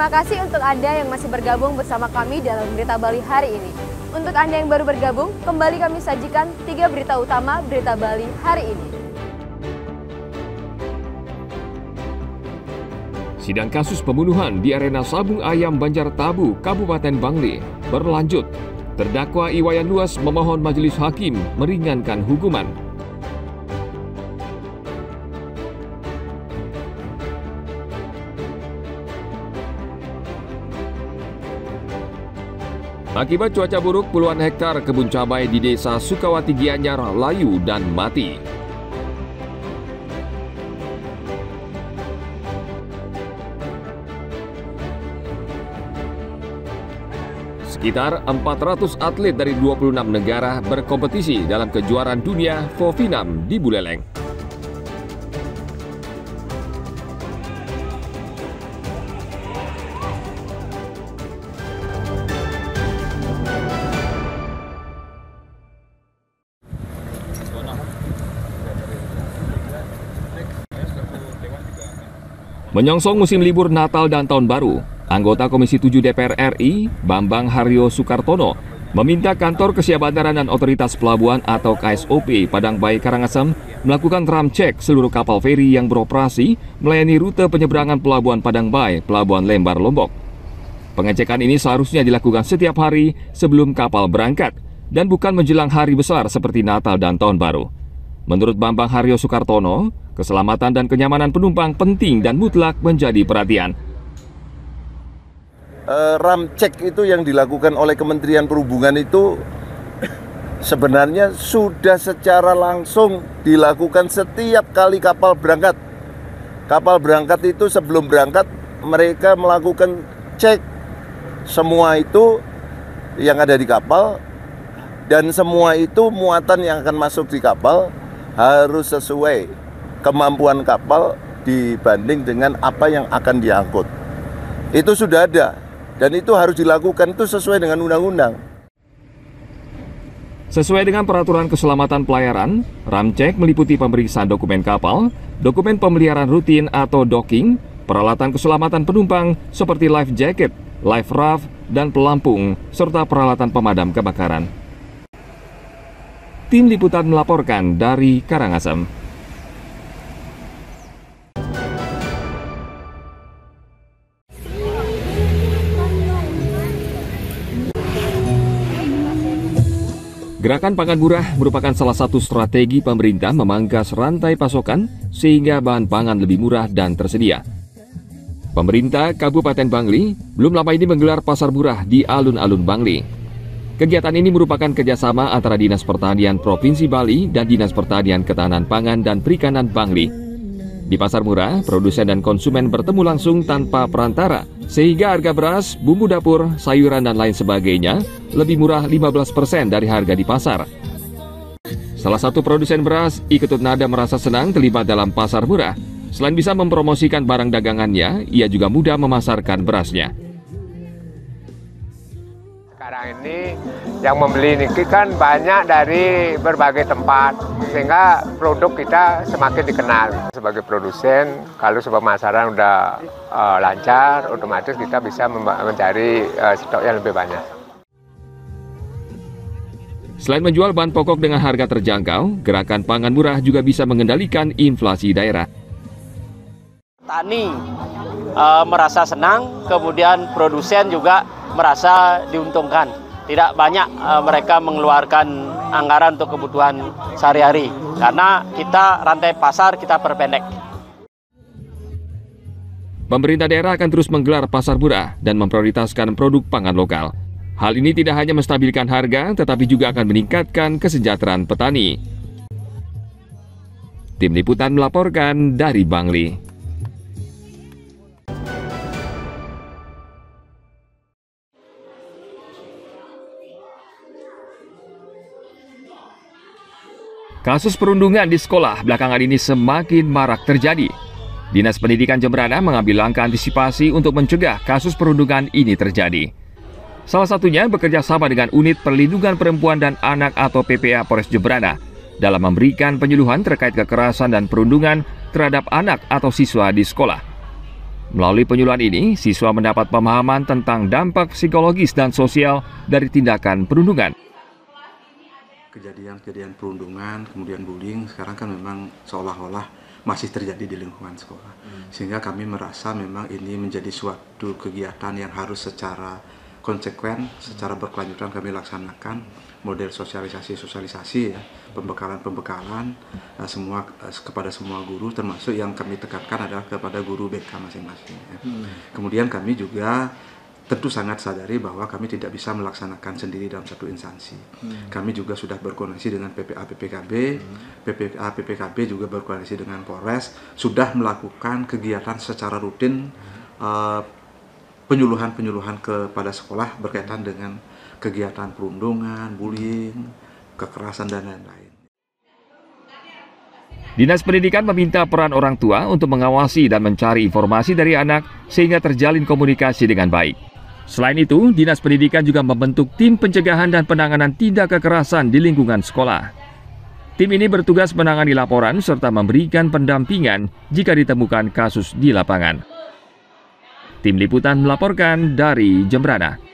Terima kasih untuk Anda yang masih bergabung bersama kami dalam Berita Bali hari ini. Untuk Anda yang baru bergabung, kembali kami sajikan 3 berita utama Berita Bali hari ini. Sidang kasus pembunuhan di arena Sabung Ayam Banjartabu, Kabupaten Bangli berlanjut. Terdakwa Iwayan Luas memohon majelis hakim meringankan hukuman. Akibat cuaca buruk, puluhan hektar kebun cabai di desa Sukawati Gianyar layu dan mati. Sekitar 400 atlet dari 26 negara berkompetisi dalam kejuaraan dunia Fofinam di Buleleng. Menyongsong musim libur Natal dan Tahun Baru, anggota Komisi 7 DPR RI, Bambang Haryo Sukartono, meminta Kantor Kesia Bandaran dan Otoritas Pelabuhan atau KSOP Padangbae Karangasem melakukan ram cek seluruh kapal feri yang beroperasi melayani rute penyeberangan Pelabuhan Padangbae, Pelabuhan Lembar, Lombok. Pengecekan ini seharusnya dilakukan setiap hari sebelum kapal berangkat dan bukan menjelang hari besar seperti Natal dan Tahun Baru. Menurut Bambang Haryo Sukartono, keselamatan dan kenyamanan penumpang penting dan mutlak menjadi perhatian. Ram cek itu yang dilakukan oleh Kementerian Perhubungan itu sebenarnya sudah secara langsung dilakukan setiap kali kapal berangkat. Kapal berangkat itu sebelum berangkat mereka melakukan cek semua itu yang ada di kapal, dan semua itu muatan yang akan masuk di kapal harus sesuai kemampuan kapal dibanding dengan apa yang akan diangkut. Itu sudah ada. Dan itu harus dilakukan, itu sesuai dengan undang-undang. Sesuai dengan peraturan keselamatan pelayaran, ram cek meliputi pemeriksaan dokumen kapal, dokumen pemeliharaan rutin atau docking, peralatan keselamatan penumpang seperti life jacket, life raft, dan pelampung, serta peralatan pemadam kebakaran. Tim Liputan melaporkan dari Karangasem. Gerakan Pangan Murah merupakan salah satu strategi pemerintah memangkas rantai pasokan sehingga bahan pangan lebih murah dan tersedia. Pemerintah Kabupaten Bangli belum lama ini menggelar pasar murah di alun-alun Bangli. Kegiatan ini merupakan kerjasama antara Dinas Pertanian Provinsi Bali dan Dinas Pertanian Ketahanan Pangan dan Perikanan Bangli. Di pasar murah, produsen dan konsumen bertemu langsung tanpa perantara, sehingga harga beras, bumbu dapur, sayuran, dan lain sebagainya lebih murah 15% dari harga di pasar. Salah satu produsen beras, Iketut Nada, merasa senang terlibat dalam pasar murah. Selain bisa mempromosikan barang dagangannya, ia juga mudah memasarkan berasnya. Sekarang ini yang membeli ini kan banyak dari berbagai tempat, sehingga produk kita semakin dikenal. Sebagai produsen, kalau sebuah pemasaran udah lancar, otomatis kita bisa mencari stok yang lebih banyak. Selain menjual bahan pokok dengan harga terjangkau, gerakan pangan murah juga bisa mengendalikan inflasi daerah. Petani merasa senang, kemudian produsen juga merasa diuntungkan. Tidak banyak mereka mengeluarkan anggaran untuk kebutuhan sehari-hari, karena kita rantai pasar kita perpendek. Pemerintah daerah akan terus menggelar pasar murah dan memprioritaskan produk pangan lokal. Hal ini tidak hanya menstabilkan harga, tetapi juga akan meningkatkan kesejahteraan petani. Tim Liputan melaporkan dari Bangli. Kasus perundungan di sekolah belakangan ini semakin marak terjadi. Dinas Pendidikan Jemberana mengambil langkah antisipasi untuk mencegah kasus perundungan ini terjadi. Salah satunya bekerja sama dengan Unit Perlindungan Perempuan dan Anak atau PPA Polres Jemberana dalam memberikan penyuluhan terkait kekerasan dan perundungan terhadap anak atau siswa di sekolah. Melalui penyuluhan ini, siswa mendapat pemahaman tentang dampak psikologis dan sosial dari tindakan perundungan. Kejadian-kejadian perundungan, kemudian bullying, sekarang kan memang seolah-olah masih terjadi di lingkungan sekolah. Sehingga kami merasa memang ini menjadi suatu kegiatan yang harus secara konsekuen, secara berkelanjutan kami laksanakan. Model sosialisasi ya, pembekalan semua kepada semua guru, termasuk yang kami tekankan adalah kepada guru BK masing-masing ya. Kemudian kami juga tentu sangat sadari bahwa kami tidak bisa melaksanakan sendiri dalam satu instansi. Kami juga sudah berkoordinasi dengan PPA PPKB, PPA PPKB juga berkoordinasi dengan Polres, sudah melakukan kegiatan secara rutin penyuluhan kepada sekolah berkaitan dengan kegiatan perundungan, bullying, kekerasan, dan lain-lain. Dinas Pendidikan meminta peran orang tua untuk mengawasi dan mencari informasi dari anak sehingga terjalin komunikasi dengan baik. Selain itu, Dinas Pendidikan juga membentuk tim pencegahan dan penanganan tindak kekerasan di lingkungan sekolah. Tim ini bertugas menangani laporan serta memberikan pendampingan jika ditemukan kasus di lapangan. Tim Liputan melaporkan dari Jembrana.